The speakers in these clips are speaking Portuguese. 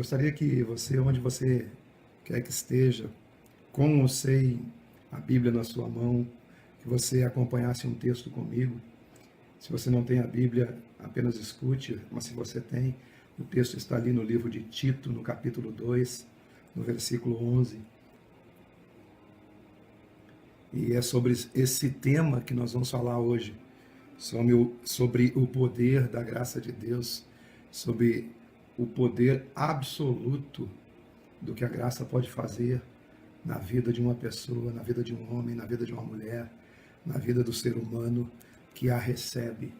gostaria que você, onde você quer que esteja, com ou sem a Bíblia na sua mão, que você acompanhasse um texto comigo. Se você não tem a Bíblia, apenas escute, mas se você tem, o texto está ali no livro de Tito, no capítulo 2, no versículo 11. E é sobre esse tema que nós vamos falar hoje, sobre o poder da graça de Deus, sobre o poder absoluto do que a graça pode fazer na vida de uma pessoa, na vida de um homem, na vida de uma mulher, na vida do ser humano que a recebe.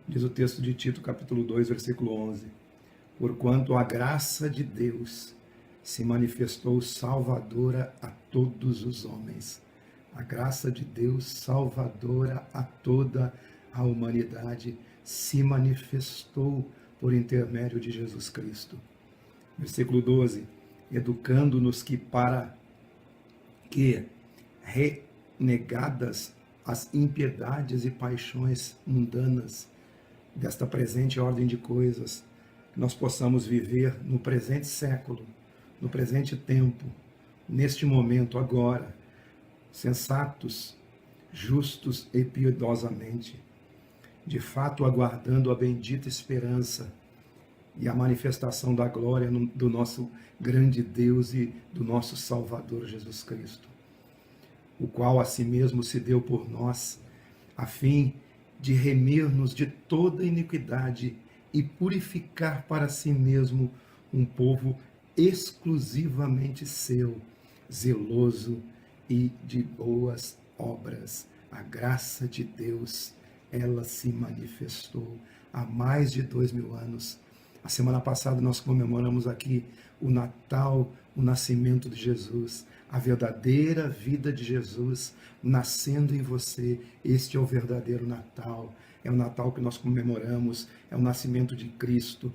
Diz o texto de Tito, capítulo 2, versículo 11. Porquanto a graça de Deus se manifestou salvadora a todos os homens. A graça de Deus salvadora a toda a humanidade se manifestou por intermédio de Jesus Cristo. Versículo 12. Educando-nos que para que, renegadas as impiedades e paixões mundanas desta presente ordem de coisas, nós possamos viver no presente século, no presente tempo, neste momento, agora, sensatos, justos e piedosamente, de fato aguardando a bendita esperança e a manifestação da glória do nosso grande Deus e do nosso Salvador Jesus Cristo, o qual a si mesmo se deu por nós, a fim de remir-nos de toda iniquidade e purificar para si mesmo um povo exclusivamente seu, zeloso e de boas obras. A graça de Deus, ela se manifestou há mais de 2000 anos. A semana passada nós comemoramos aqui o Natal, o nascimento de Jesus, a verdadeira vida de Jesus nascendo em você. Este é o verdadeiro Natal. É o Natal que nós comemoramos, é o nascimento de Cristo,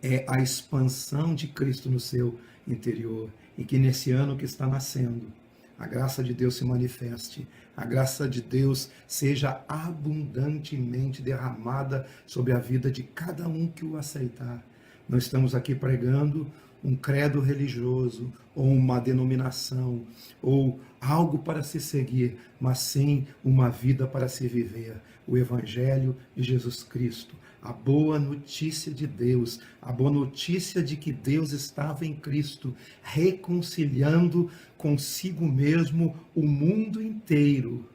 é a expansão de Cristo no seu interior, e que nesse ano que está nascendo, a graça de Deus se manifeste, a graça de Deus seja abundantemente derramada sobre a vida de cada um que o aceitar. Não estamos aqui pregando um credo religioso, ou uma denominação, ou algo para se seguir, mas sim uma vida para se viver. O Evangelho de Jesus Cristo, a boa notícia de Deus, a boa notícia de que Deus estava em Cristo, reconciliando consigo mesmo o mundo inteiro,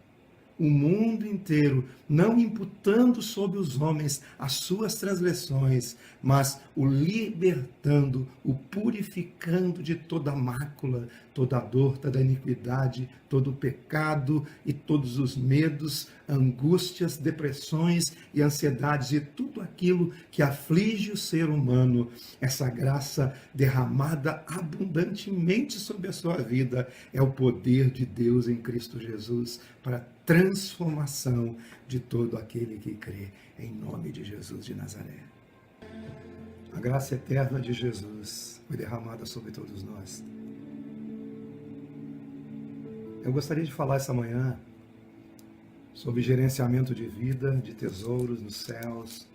não imputando sobre os homens as suas transgressões, mas o libertando, o purificando de toda mácula, toda dor, toda iniquidade, todo o pecado e todos os medos, angústias, depressões e ansiedades e tudo aquilo que aflige o ser humano. Essa graça derramada abundantemente sobre a sua vida é o poder de Deus em Cristo Jesus para transformação de todo aquele que crê, em nome de Jesus de Nazaré. A graça eterna de Jesus foi derramada sobre todos nós. Eu gostaria de falar essa manhã sobre gerenciamento de vida, de tesouros nos céus,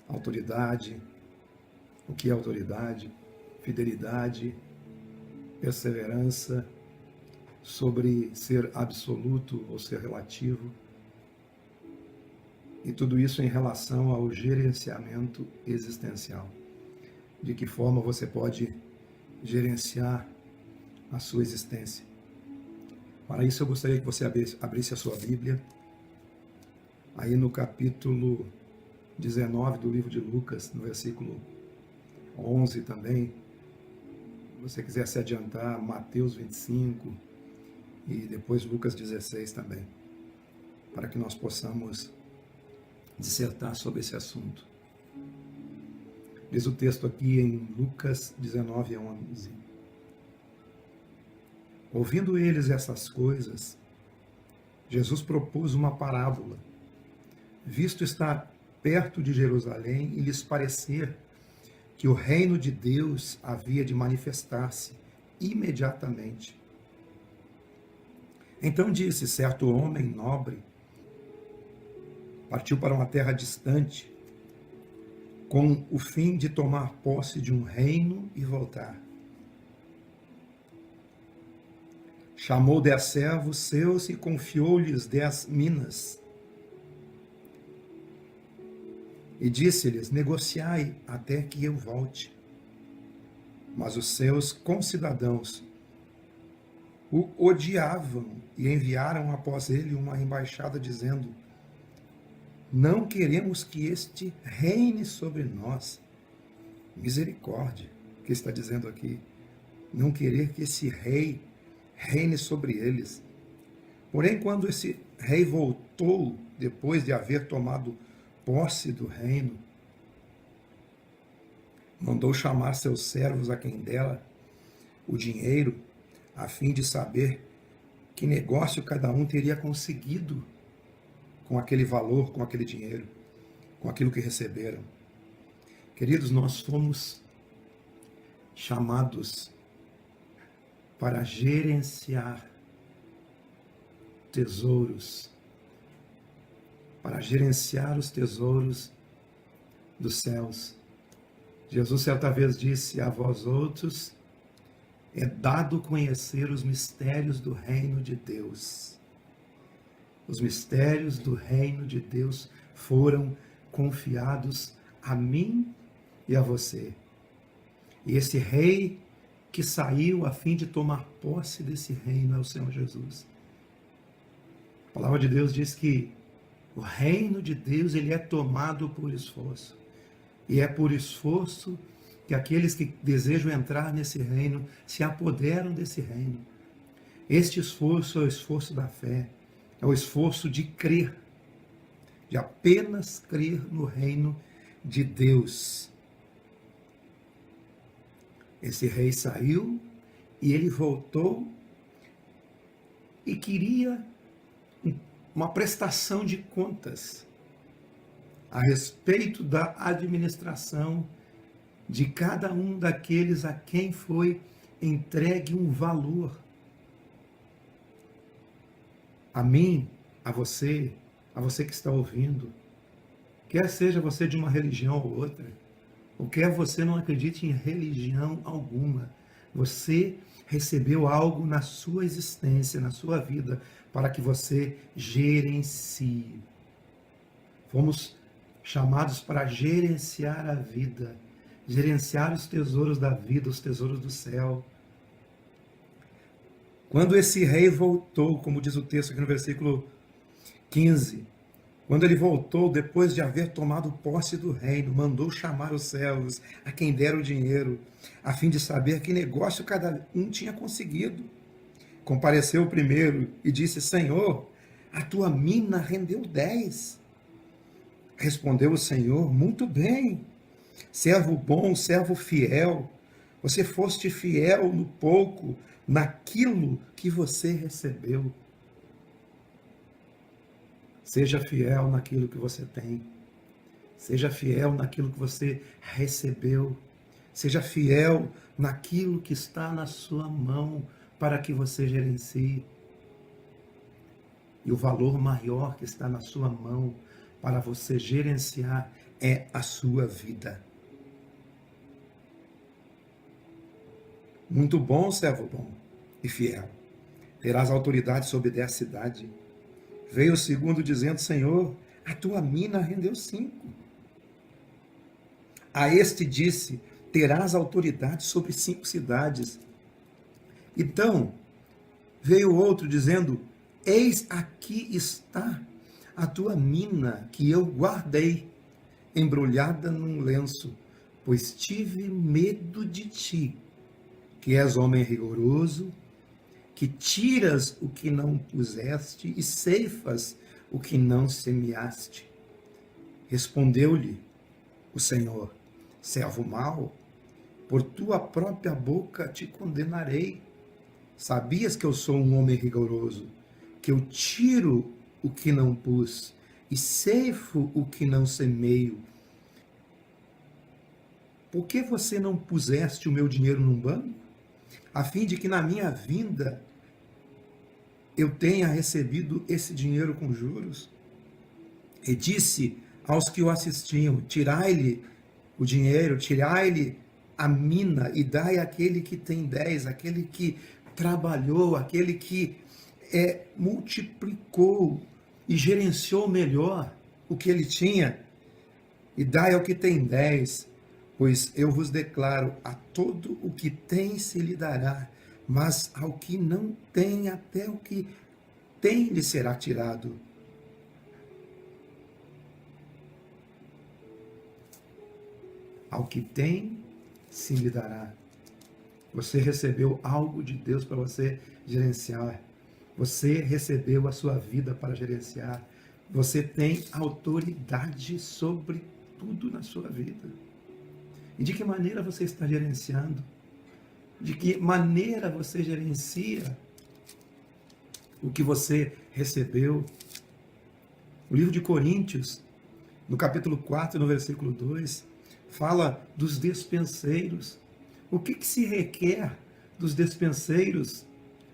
autoridade, o que é autoridade, fidelidade, perseverança, sobre ser absoluto ou ser relativo, e tudo isso em relação ao gerenciamento existencial. De que forma você pode gerenciar a sua existência. Para isso eu gostaria que você abrisse a sua Bíblia, aí no capítulo 19 do livro de Lucas, no versículo 11 também, se você quiser se adiantar, Mateus 25, e depois Lucas 16 também, para que nós possamos dissertar sobre esse assunto. Diz o texto aqui em Lucas 19, 11. Ouvindo eles essas coisas, Jesus propôs uma parábola, visto estar perto de Jerusalém e lhes parecer que o reino de Deus havia de manifestar-se imediatamente. Então disse: certo homem nobre partiu para uma terra distante, com o fim de tomar posse de um reino e voltar. Chamou 10 servos seus e confiou-lhes 10 minas. E disse-lhes: negociai até que eu volte. Mas os seus concidadãos o odiavam e enviaram após ele uma embaixada dizendo: não queremos que este reine sobre nós. Misericórdia, o que está dizendo aqui? Não querer que esse rei reine sobre eles. Porém, quando esse rei voltou, depois de haver tomado posse do reino, mandou chamar seus servos a quem dera o dinheiro, a fim de saber que negócio cada um teria conseguido com aquele valor, com aquele dinheiro, com aquilo que receberam. Queridos, nós fomos chamados para gerenciar tesouros, para gerenciar os tesouros dos céus. Jesus certa vez disse: a vós outros é dado conhecer os mistérios do reino de Deus. Os mistérios do reino de Deus foram confiados a mim e a você. E esse rei que saiu a fim de tomar posse desse reino é o Senhor Jesus. A palavra de Deus diz que o reino de Deus, ele é tomado por esforço. E é por esforço que aqueles que desejam entrar nesse reino se apoderam desse reino. Este esforço é o esforço da fé, é o esforço de crer, de apenas crer no reino de Deus. Esse rei saiu e ele voltou e queria uma prestação de contas a respeito da administração de cada um daqueles a quem foi entregue um valor. A mim, a você que está ouvindo, quer seja você de uma religião ou outra, ou quer você não acredite em religião alguma, você recebeu algo na sua existência, na sua vida, para que você gerencie. Fomos chamados para gerenciar a vida, gerenciar os tesouros da vida, os tesouros do céu. Quando esse rei voltou, como diz o texto aqui no versículo 15, quando ele voltou, depois de haver tomado posse do reino, mandou chamar os servos, a quem dera o dinheiro, a fim de saber que negócio cada um tinha conseguido. Compareceu o primeiro e disse: Senhor, a tua mina rendeu 10. Respondeu o Senhor: muito bem, servo bom, servo fiel. Você foste fiel no pouco, naquilo que você recebeu. Seja fiel naquilo que você tem. Seja fiel naquilo que você recebeu. Seja fiel naquilo que está na sua mão para que você gerencie. E o valor maior que está na sua mão para você gerenciar é a sua vida. Muito bom, servo bom e fiel. Terás autoridade sobre 10 cidades. Veio o segundo dizendo: Senhor, a tua mina rendeu 5. A este disse: terás autoridade sobre 5 cidades. Então, veio outro dizendo: eis aqui está a tua mina que eu guardei, embrulhada num lenço, pois tive medo de ti, que és homem rigoroso, que tiras o que não puseste e ceifas o que não semeaste. Respondeu-lhe o Senhor: servo mau, por tua própria boca te condenarei. Sabias que eu sou um homem rigoroso, que eu tiro o que não pus e ceifo o que não semeio? Por que você não puseste o meu dinheiro num banco, a fim de que na minha vinda eu tenha recebido esse dinheiro com juros? E disse aos que o assistiam: tirai-lhe o dinheiro, tirai-lhe a mina e dai àquele que tem 10, aquele que trabalhou, aquele que multiplicou e gerenciou melhor o que ele tinha, e dai ao que tem 10, pois eu vos declaro, a todo o que tem se lhe dará, mas ao que não tem, até o que tem lhe será tirado. Ao que tem, se lhe dará. Você recebeu algo de Deus para você gerenciar. Você recebeu a sua vida para gerenciar. Você tem autoridade sobre tudo na sua vida. E de que maneira você está gerenciando? De que maneira você gerencia o que você recebeu? O livro de Coríntios, no capítulo 4, no versículo 2, fala dos despenseiros. O que se requer dos despenseiros?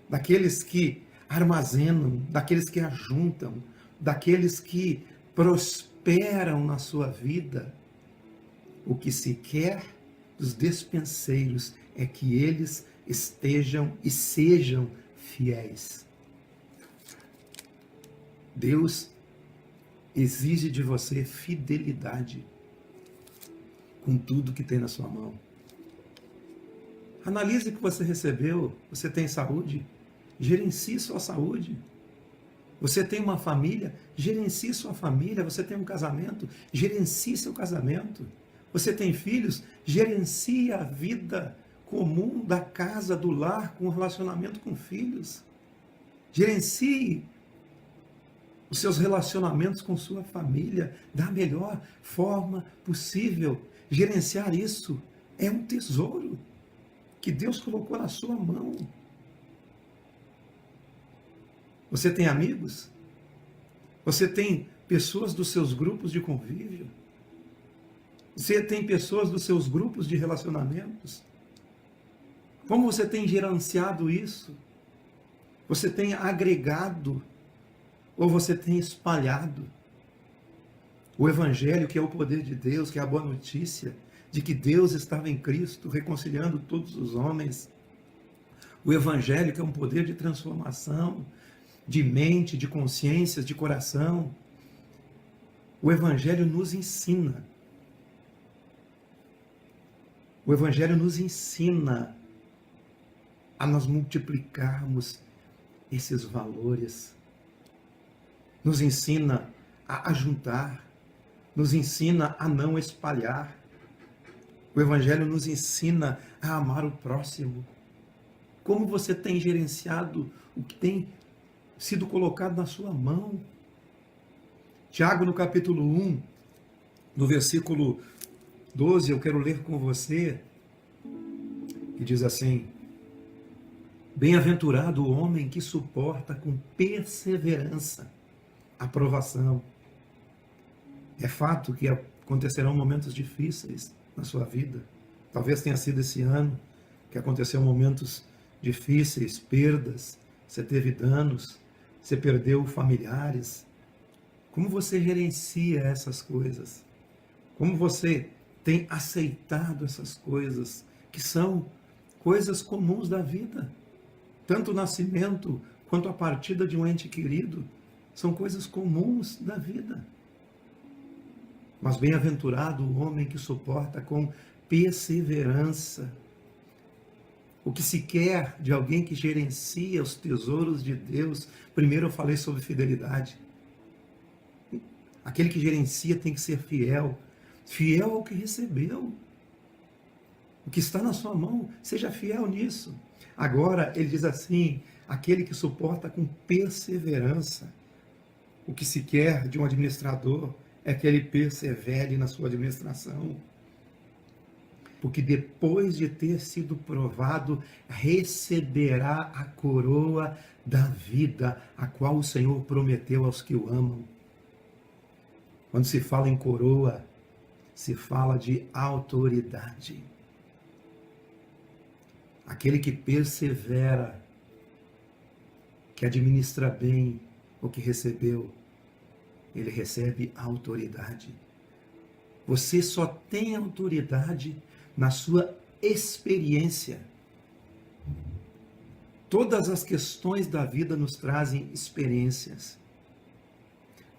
Daqueles que armazenam, daqueles que ajuntam, daqueles que prosperam na sua vida. O que se quer dos despenseiros é que eles estejam e sejam fiéis. Deus exige de você fidelidade com tudo que tem na sua mão. Analise o que você recebeu. Você tem saúde? Gerencie sua saúde. Você tem uma família? Gerencie sua família. Você tem um casamento? Gerencie seu casamento. Você tem filhos? Gerencie a vida comum da casa, do lar, com o relacionamento com filhos. Gerencie os seus relacionamentos com sua família da melhor forma possível. Gerenciar isso é um tesouro que Deus colocou na sua mão. Você tem amigos? Você tem pessoas dos seus grupos de convívio? Você tem pessoas dos seus grupos de relacionamentos? Como você tem gerenciado isso? Você tem agregado ou você tem espalhado o Evangelho, que é o poder de Deus, que é a boa notícia de que Deus estava em Cristo, reconciliando todos os homens. O Evangelho, que é um poder de transformação, de mente, de consciência, de coração. O Evangelho nos ensina. O Evangelho nos ensina a nós multiplicarmos esses valores. Nos ensina a ajuntar. Nos ensina a não espalhar. O Evangelho nos ensina a amar o próximo. Como você tem gerenciado o que tem sido colocado na sua mão? Tiago, no capítulo 1, no versículo 12, eu quero ler com você, que diz assim: bem-aventurado o homem que suporta com perseverança a provação. É fato que acontecerão momentos difíceis na sua vida. Talvez tenha sido esse ano que aconteceu momentos difíceis, perdas, você teve danos, você perdeu familiares. Como você gerencia essas coisas? Como você tem aceitado essas coisas, que são coisas comuns da vida? Tanto o nascimento quanto a partida de um ente querido são coisas comuns da vida. Mas bem-aventurado o homem que suporta com perseverança. O que se quer de alguém que gerencia os tesouros de Deus? Primeiro eu falei sobre fidelidade. Aquele que gerencia tem que ser fiel. Fiel ao que recebeu. O que está na sua mão, seja fiel nisso. Agora, ele diz assim: aquele que suporta com perseverança. O que se quer de um administrador é que ele persevere na sua administração. Porque depois de ter sido provado, receberá a coroa da vida, a qual o Senhor prometeu aos que o amam. Quando se fala em coroa, se fala de autoridade. Aquele que persevera, que administra bem o que recebeu, ele recebe autoridade. Você só tem autoridade na sua experiência. Todas as questões da vida nos trazem experiências.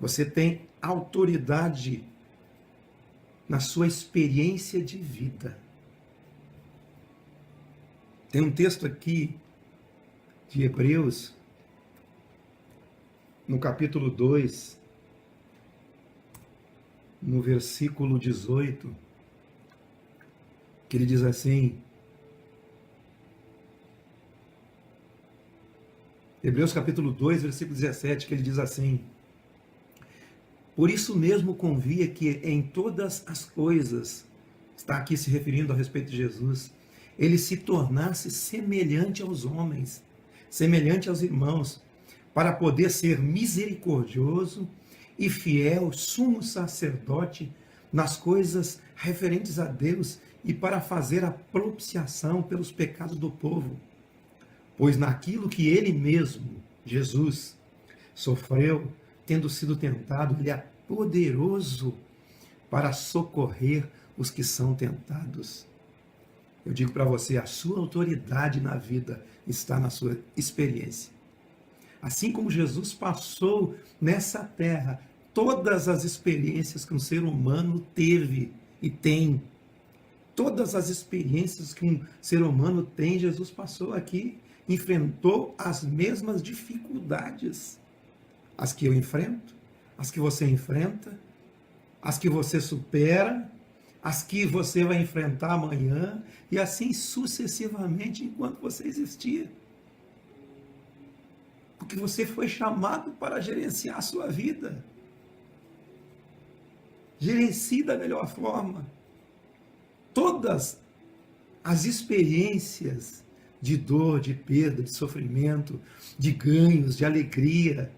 Você tem autoridade na sua experiência de vida. Tem um texto aqui de Hebreus, no capítulo 2, no versículo 18, que ele diz assim, Hebreus capítulo 2, versículo 17, que ele diz assim, por isso mesmo convia que em todas as coisas, está aqui se referindo a respeito de Jesus, ele se tornasse semelhante aos homens, semelhante aos irmãos, para poder ser misericordioso e fiel sumo sacerdote nas coisas referentes a Deus e para fazer a propiciação pelos pecados do povo. Pois naquilo que ele mesmo, Jesus, sofreu, tendo sido tentado, ele é poderoso para socorrer os que são tentados. Eu digo para você, a sua autoridade na vida está na sua experiência. Assim como Jesus passou nessa terra, todas as experiências que um ser humano teve e tem, todas as experiências que um ser humano tem, Jesus passou aqui, enfrentou as mesmas dificuldades, as que eu enfrento, as que você enfrenta, as que você supera, as que você vai enfrentar amanhã, e assim sucessivamente enquanto você existir. Porque você foi chamado para gerenciar a sua vida. Gerencie da melhor forma. Todas as experiências de dor, de perda, de sofrimento, de ganhos, de alegria,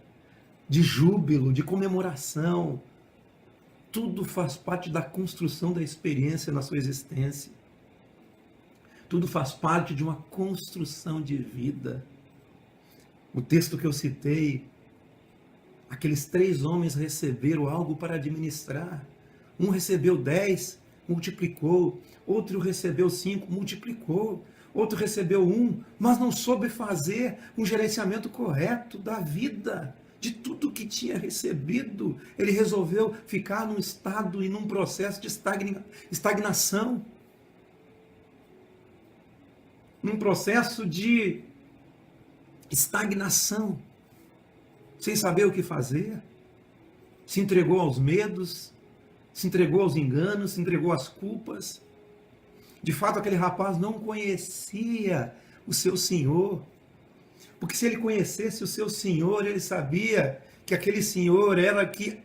de júbilo, de comemoração, tudo faz parte da construção da experiência na sua existência. Tudo faz parte de uma construção de vida. O texto que eu citei, aqueles 3 homens receberam algo para administrar. Um recebeu 10, multiplicou. Outro recebeu 5, multiplicou. Outro recebeu 1, mas não soube fazer um gerenciamento correto da vida, de tudo que tinha recebido. Ele resolveu ficar num estado e num processo de estagnação. Num processo de estagnação, sem saber o que fazer, se entregou aos medos, se entregou aos enganos, se entregou às culpas. De fato, aquele rapaz não conhecia o seu Senhor, porque se ele conhecesse o seu Senhor, ele sabia que aquele Senhor era que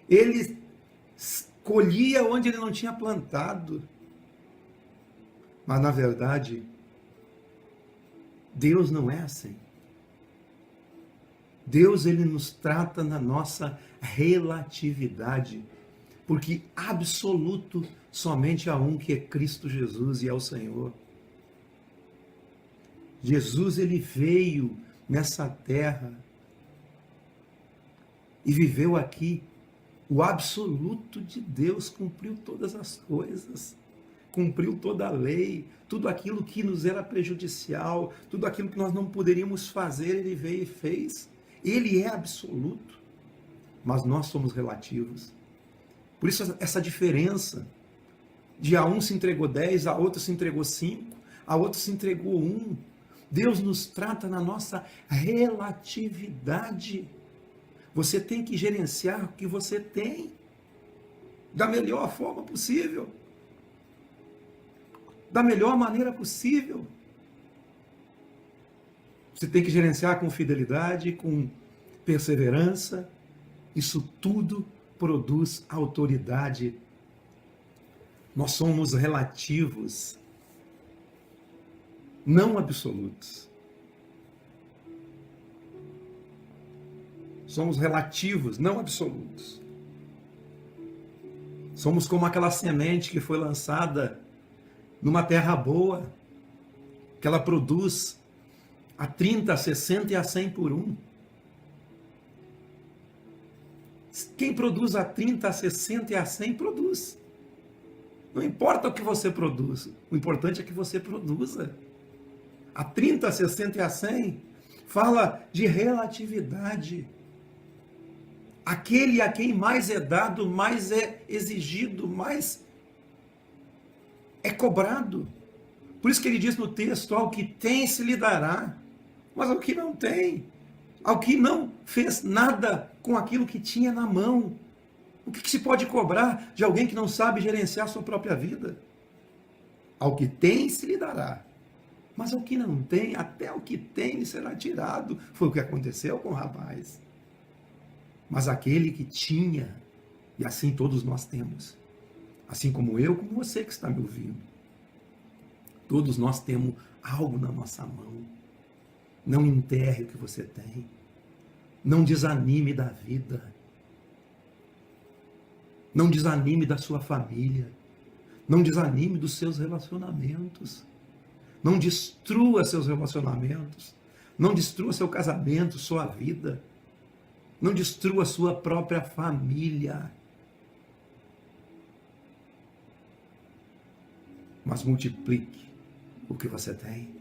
ele colhia onde ele não tinha plantado. Mas na verdade, Deus não é assim. Deus, ele nos trata na nossa relatividade, porque absoluto somente há um, que é Cristo Jesus e é o Senhor. Jesus, ele veio nessa terra e viveu aqui. O absoluto de Deus cumpriu todas as coisas, cumpriu toda a lei, tudo aquilo que nos era prejudicial, tudo aquilo que nós não poderíamos fazer, ele veio e fez. Ele é absoluto, mas nós somos relativos. Por isso essa diferença de a um se entregou 10, a outro se entregou 5, a outro se entregou 1. Deus nos trata na nossa relatividade. Você tem que gerenciar o que você tem da melhor forma possível, da melhor maneira possível. Você tem que gerenciar com fidelidade, com perseverança. Isso tudo produz autoridade. Nós somos relativos, não absolutos. Somos relativos, não absolutos. Somos como aquela semente que foi lançada numa terra boa, que ela produz a 30, a 60 e a 100 por 1. Quem produz a 30, a 60 e a 100 produz. Não importa o que você produz, o importante é que você produza. A 30, a 60 e a 100 fala de relatividade. Aquele a quem mais é dado, mais é exigido, mais é cobrado. Por isso que ele diz no texto, ao que tem se lhe dará, mas ao que não tem, ao que não fez nada com aquilo que tinha na mão. O que se pode cobrar de alguém que não sabe gerenciar a sua própria vida? Ao que tem se lhe dará, mas ao que não tem, até o que tem lhe será tirado. Foi o que aconteceu com o rapaz. Mas aquele que tinha, e assim todos nós temos, assim como eu, como você que está me ouvindo, todos nós temos algo na nossa mão. Não enterre o que você tem. Não desanime da vida. Não desanime da sua família. Não desanime dos seus relacionamentos. Não destrua seus relacionamentos. Não destrua seu casamento, sua vida. Não destrua sua própria família. Mas multiplique o que você tem.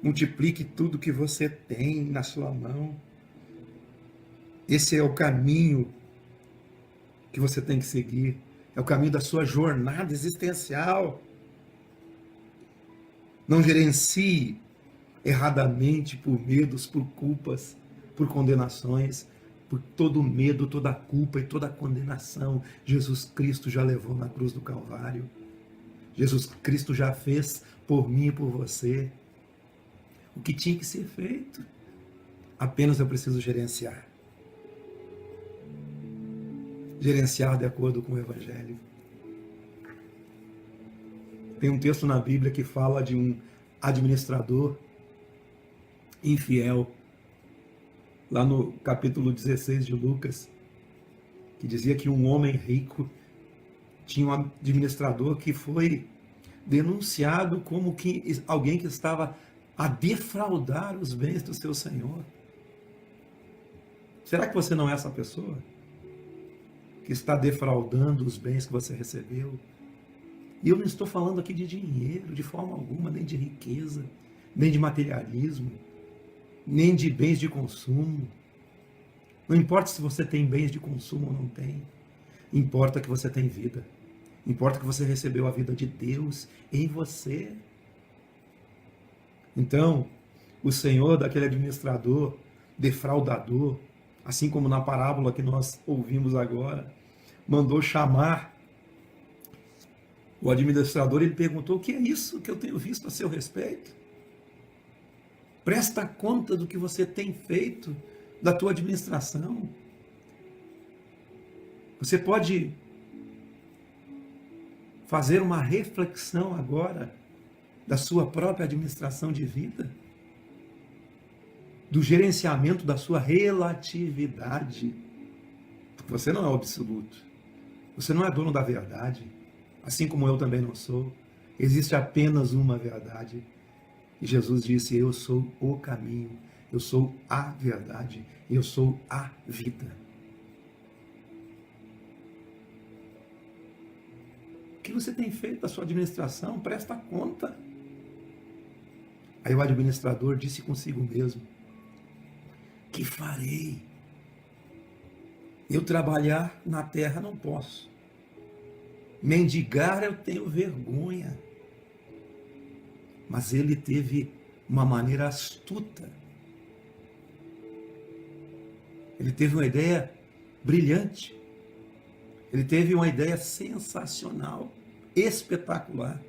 Multiplique tudo que você tem na sua mão. Esse é o caminho que você tem que seguir. É o caminho da sua jornada existencial. Não gerencie erradamente por medos, por culpas, por condenações, por todo medo, toda culpa e toda condenação. Jesus Cristo já levou na cruz do Calvário. Jesus Cristo já fez por mim e por você o que tinha que ser feito. Apenas eu preciso gerenciar. Gerenciar de acordo com o Evangelho. Tem um texto na Bíblia que fala de um administrador infiel, lá no capítulo 16 de Lucas, que dizia que um homem rico tinha um administrador que foi denunciado como que alguém que estava a defraudar os bens do seu senhor. Será que você não é essa pessoa que está defraudando os bens que você recebeu? E eu não estou falando aqui de dinheiro, de forma alguma, nem de riqueza, nem de materialismo, nem de bens de consumo. Não importa se você tem bens de consumo ou não tem. Importa que você tem vida. Importa que você recebeu a vida de Deus em você. Então, o Senhor daquele administrador, defraudador, assim como na parábola que nós ouvimos agora, mandou chamar o administrador. Ele perguntou: o que é isso que eu tenho visto a seu respeito? Presta conta do que você tem feito da tua administração. Você pode fazer uma reflexão agora da sua própria administração de vida, do gerenciamento da sua relatividade. Porque você não é o absoluto. Você não é dono da verdade, assim como eu também não sou. Existe apenas uma verdade. E Jesus disse: eu sou o caminho, eu sou a verdade, eu sou a vida. O que você tem feito da sua administração? Presta conta. Aí o administrador disse consigo mesmo: que farei? Eu trabalhar na terra não posso. Mendigar eu tenho vergonha. Mas ele teve uma maneira astuta. Ele teve uma ideia brilhante. Ele teve uma ideia sensacional, espetacular.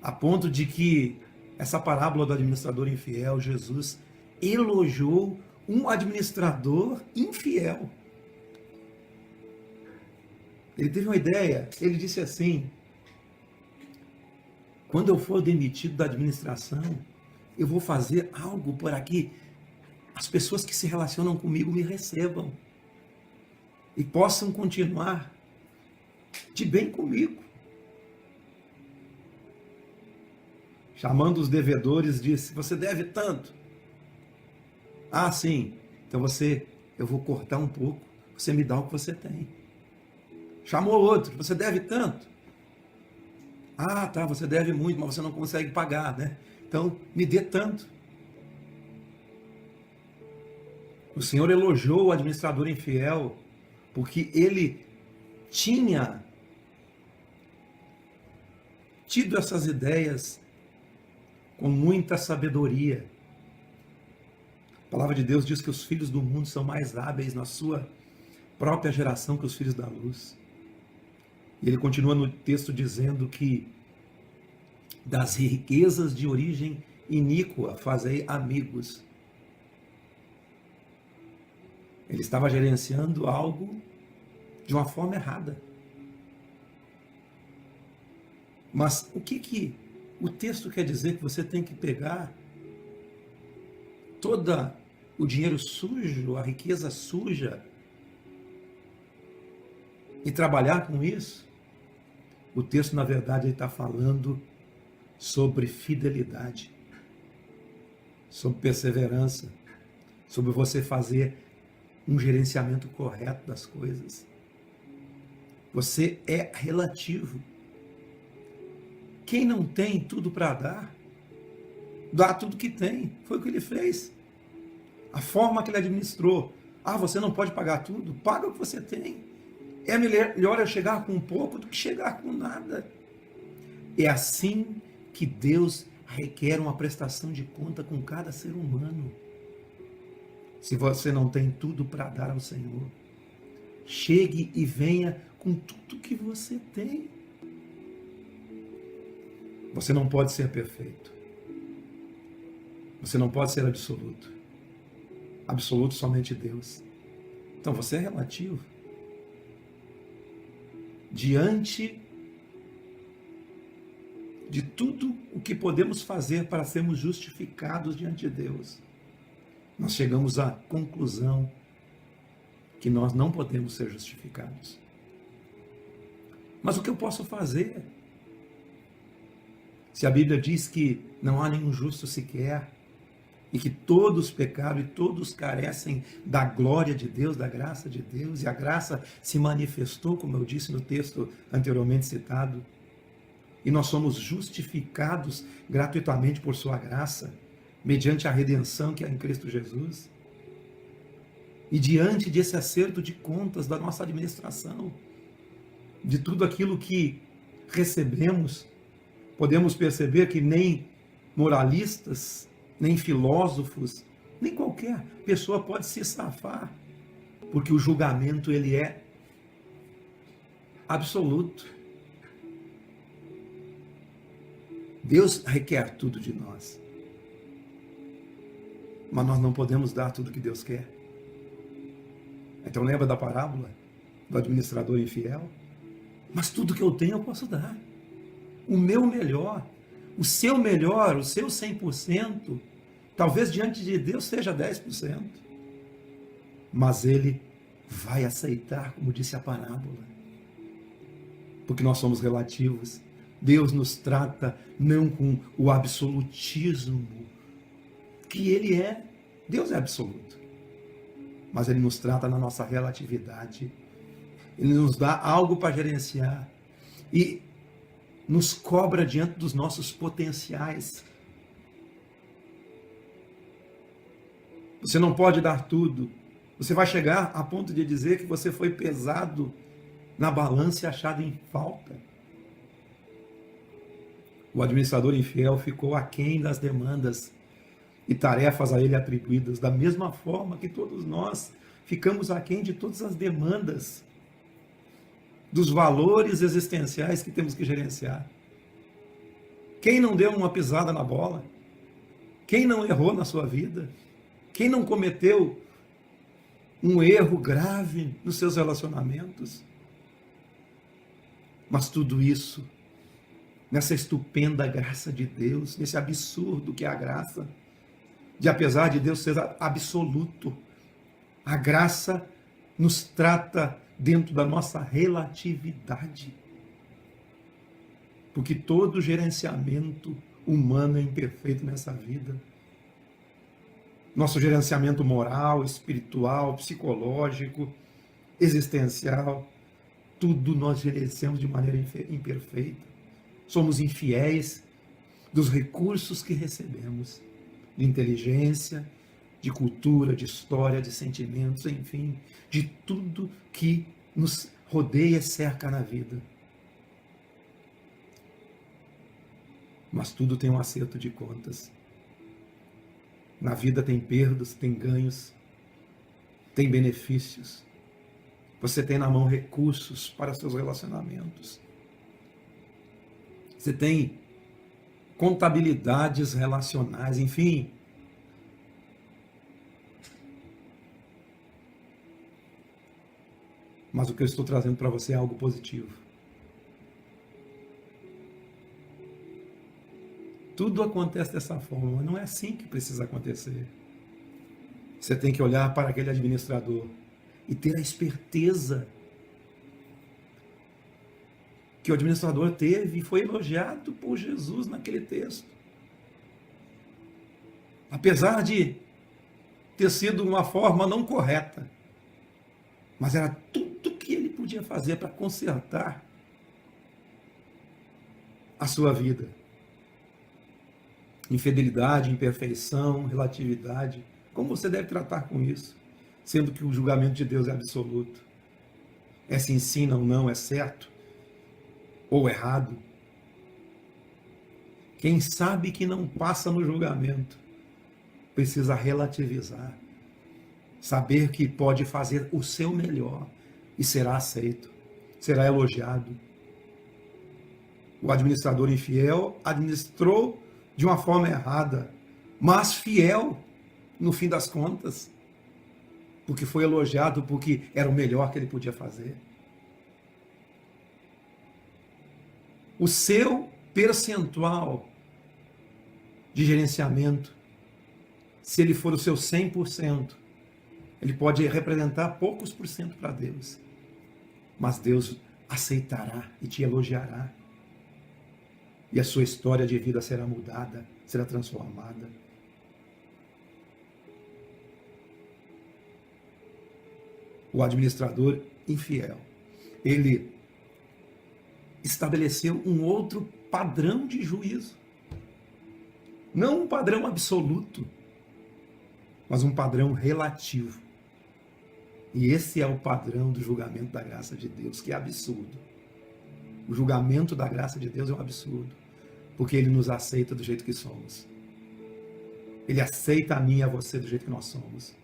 A ponto de que essa parábola do administrador infiel, Jesus elogiou um administrador infiel. Ele teve uma ideia, ele disse assim: quando eu for demitido da administração, eu vou fazer algo para que as pessoas que se relacionam comigo me recebam e possam continuar de bem comigo. Chamando os devedores, disse: você deve tanto. Ah, sim. Então eu vou cortar um pouco, você me dá o que você tem. Chamou outro, você deve tanto. Ah, tá, você deve muito, mas você não consegue pagar, né? Então, me dê tanto. O Senhor elogiou o administrador infiel, porque ele tinha tido essas ideias com muita sabedoria. A palavra de Deus diz que os filhos do mundo são mais hábeis na sua própria geração que os filhos da luz. E ele continua no texto dizendo que das riquezas de origem iníqua fazei amigos. Ele estava gerenciando algo de uma forma errada. Mas o que o texto quer dizer? Que você tem que pegar todo o dinheiro sujo, a riqueza suja, e trabalhar com isso? O texto, na verdade, ele está falando sobre fidelidade, sobre perseverança, sobre você fazer um gerenciamento correto das coisas. Você é relativo. Quem não tem tudo para dar, dá tudo que tem. Foi o que ele fez. A forma que ele administrou. Ah, você não pode pagar tudo? Paga o que você tem. É melhor eu chegar com pouco do que chegar com nada. É assim que Deus requer uma prestação de conta com cada ser humano. Se você não tem tudo para dar ao Senhor, chegue e venha com tudo que você tem. Você não pode ser perfeito. Você não pode ser absoluto. Absoluto somente Deus. Então você é relativo. Diante de tudo o que podemos fazer para sermos justificados diante de Deus, nós chegamos à conclusão que nós não podemos ser justificados. Mas o que eu posso fazer? Se a Bíblia diz que não há nenhum justo sequer, e que todos pecaram e todos carecem da glória de Deus, da graça de Deus, e a graça se manifestou, como eu disse no texto anteriormente citado, e nós somos justificados gratuitamente por sua graça, mediante a redenção que é em Cristo Jesus, e diante desse acerto de contas da nossa administração, de tudo aquilo que recebemos, podemos perceber que nem moralistas, nem filósofos, nem qualquer pessoa pode se safar, porque o julgamento ele é absoluto. Deus requer tudo de nós, mas nós não podemos dar tudo que Deus quer. Então lembra da parábola do administrador infiel? Mas tudo que eu tenho eu posso dar. O meu melhor, o seu 100%, talvez diante de Deus seja 10%. Mas ele vai aceitar, como disse a parábola. Porque nós somos relativos. Deus nos trata não com o absolutismo que ele é. Deus é absoluto. Mas ele nos trata na nossa relatividade. Ele nos dá algo para gerenciar. E nos cobra diante dos nossos potenciais. Você não pode dar tudo. Você vai chegar a ponto de dizer que você foi pesado na balança e achado em falta. O administrador infiel ficou aquém das demandas e tarefas a ele atribuídas, da mesma forma que todos nós ficamos aquém de todas as demandas, dos valores existenciais que temos que gerenciar. Quem não deu uma pisada na bola? Quem não errou na sua vida? Quem não cometeu um erro grave nos seus relacionamentos? Mas tudo isso, nessa estupenda graça de Deus, nesse absurdo que é a graça, de apesar de Deus ser absoluto, a graça nos trata dentro da nossa relatividade. Porque todo gerenciamento humano é imperfeito nessa vida. Nosso gerenciamento moral, espiritual, psicológico, existencial, Tudo nós gerenciamos de maneira imperfeita. Somos infiéis dos recursos que recebemos, de inteligência, de cultura, de história, de sentimentos, enfim, de tudo que nos rodeia e cerca na vida. Mas tudo tem um acerto de contas. Na vida tem perdas, tem ganhos, tem benefícios. Você tem na mão recursos para seus relacionamentos. Você tem contabilidades relacionais, enfim. Mas o que eu estou trazendo para você é algo positivo. Tudo acontece dessa forma, mas não é assim que precisa acontecer. Você tem que olhar para aquele administrador e ter a esperteza que o administrador teve e foi elogiado por Jesus naquele texto. Apesar de ter sido uma forma não correta, mas era tudo que ele podia fazer para consertar a sua vida. Infidelidade, imperfeição, relatividade. Como você deve tratar com isso? Sendo que o julgamento de Deus é absoluto. É se ensina ou não, é certo ou errado. Quem sabe que não passa no julgamento, precisa relativizar. Saber que pode fazer o seu melhor e será aceito, será elogiado. O administrador infiel administrou de uma forma errada, mas fiel no fim das contas, porque foi elogiado, porque era o melhor que ele podia fazer. O seu percentual de gerenciamento, se ele for o seu 100%, ele pode representar poucos por cento para Deus, mas Deus aceitará e te elogiará. E a sua história de vida será mudada, será transformada. O administrador infiel, ele estabeleceu um outro padrão de juízo. Não um padrão absoluto, mas um padrão relativo. E esse é o padrão do julgamento da graça de Deus, que é absurdo. O julgamento da graça de Deus é um absurdo, porque Ele nos aceita do jeito que somos. Ele aceita a mim e a você do jeito que nós somos.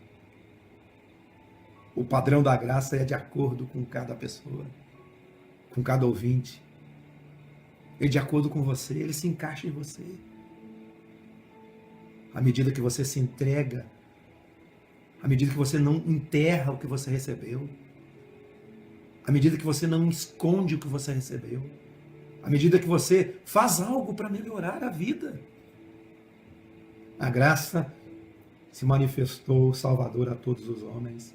O padrão da graça é de acordo com cada pessoa, com cada ouvinte. Ele de acordo com você, ele se encaixa em você. À medida que você se entrega, à medida que você não enterra o que você recebeu, à medida que você não esconde o que você recebeu, à medida que você faz algo para melhorar a vida, a graça se manifestou salvadora a todos os homens.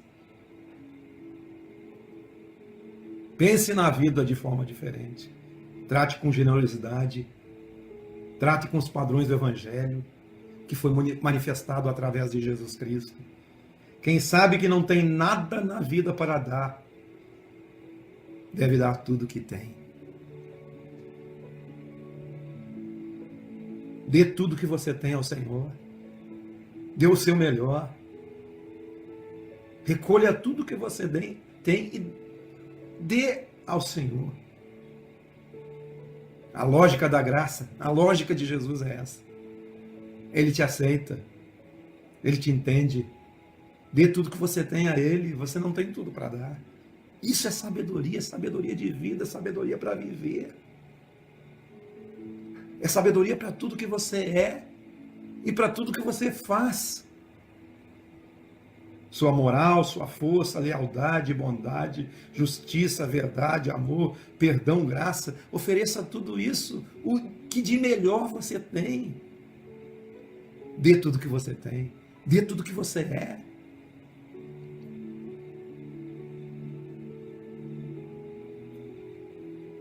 Pense na vida de forma diferente. Trate com generosidade. Trate com os padrões do Evangelho, que foi manifestado através de Jesus Cristo. Quem sabe que não tem nada na vida para dar, deve dar tudo que tem. Dê tudo que você tem ao Senhor. Dê o seu melhor. Recolha tudo que você tem e dê ao Senhor. A lógica da graça, a lógica de Jesus é essa. Ele te aceita. Ele te entende. Dê tudo que você tem a Ele. Você não tem tudo para dar. Isso é sabedoria de vida, sabedoria para viver. É sabedoria para tudo que você é e para tudo que você faz. Sua moral, sua força, lealdade, bondade, justiça, verdade, amor, perdão, graça. Ofereça tudo isso, o que de melhor você tem. Dê tudo que você tem. Dê tudo que você é.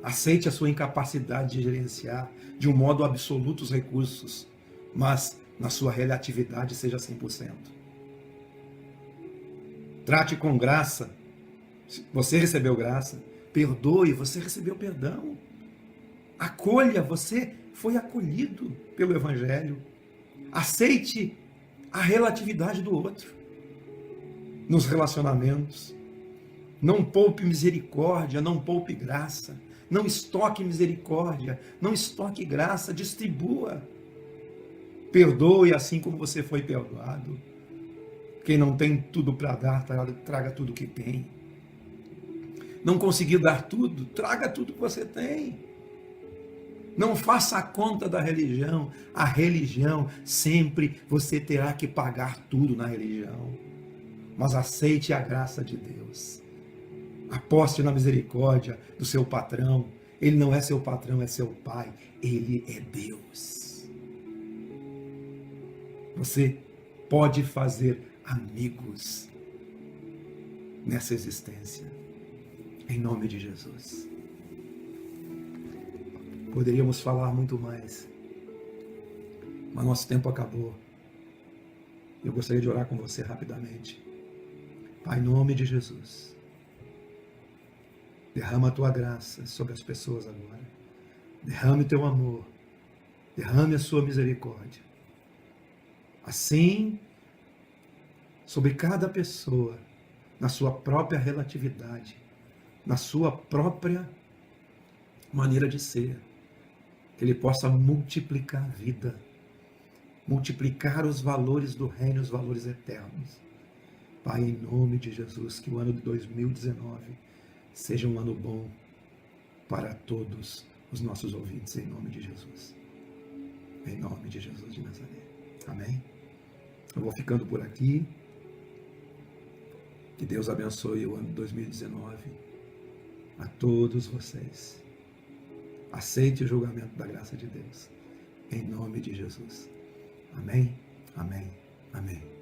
Aceite a sua incapacidade de gerenciar de um modo absoluto os recursos, mas na sua relatividade seja 100%. Trate com graça. Se você recebeu graça, Perdoe, você recebeu perdão. Acolha, você foi acolhido pelo Evangelho. Aceite a relatividade do outro nos relacionamentos. Não poupe misericórdia, não poupe graça. Não estoque misericórdia, não estoque graça, distribua. Perdoe assim como você foi perdoado. Quem não tem tudo para dar, traga tudo que tem. Não conseguiu dar tudo, traga tudo que você tem. Não faça a conta da religião. A religião, sempre você terá que pagar tudo na religião. Mas aceite a graça de Deus. Aposte na misericórdia do seu patrão. Ele não é seu patrão, é seu pai. Ele é Deus. Você pode fazer amigos nessa existência. Em nome de Jesus. Poderíamos falar muito mais, mas nosso tempo acabou. Eu gostaria de orar com você rapidamente. Pai, em nome de Jesus, derrama a tua graça sobre as pessoas agora. Derrame o teu amor. Derrame a sua misericórdia. Assim, sobre cada pessoa, na sua própria relatividade, na sua própria maneira de ser, que Ele possa multiplicar a vida, multiplicar os valores do reino, os valores eternos. Pai, em nome de Jesus, que o ano de 2019 seja um ano bom para todos os nossos ouvintes, em nome de Jesus. Em nome de Jesus de Nazaré. Amém? Eu vou ficando por aqui. Que Deus abençoe o ano de 2019 a todos vocês. Aceite o julgamento da graça de Deus. Em nome de Jesus. Amém? Amém? Amém.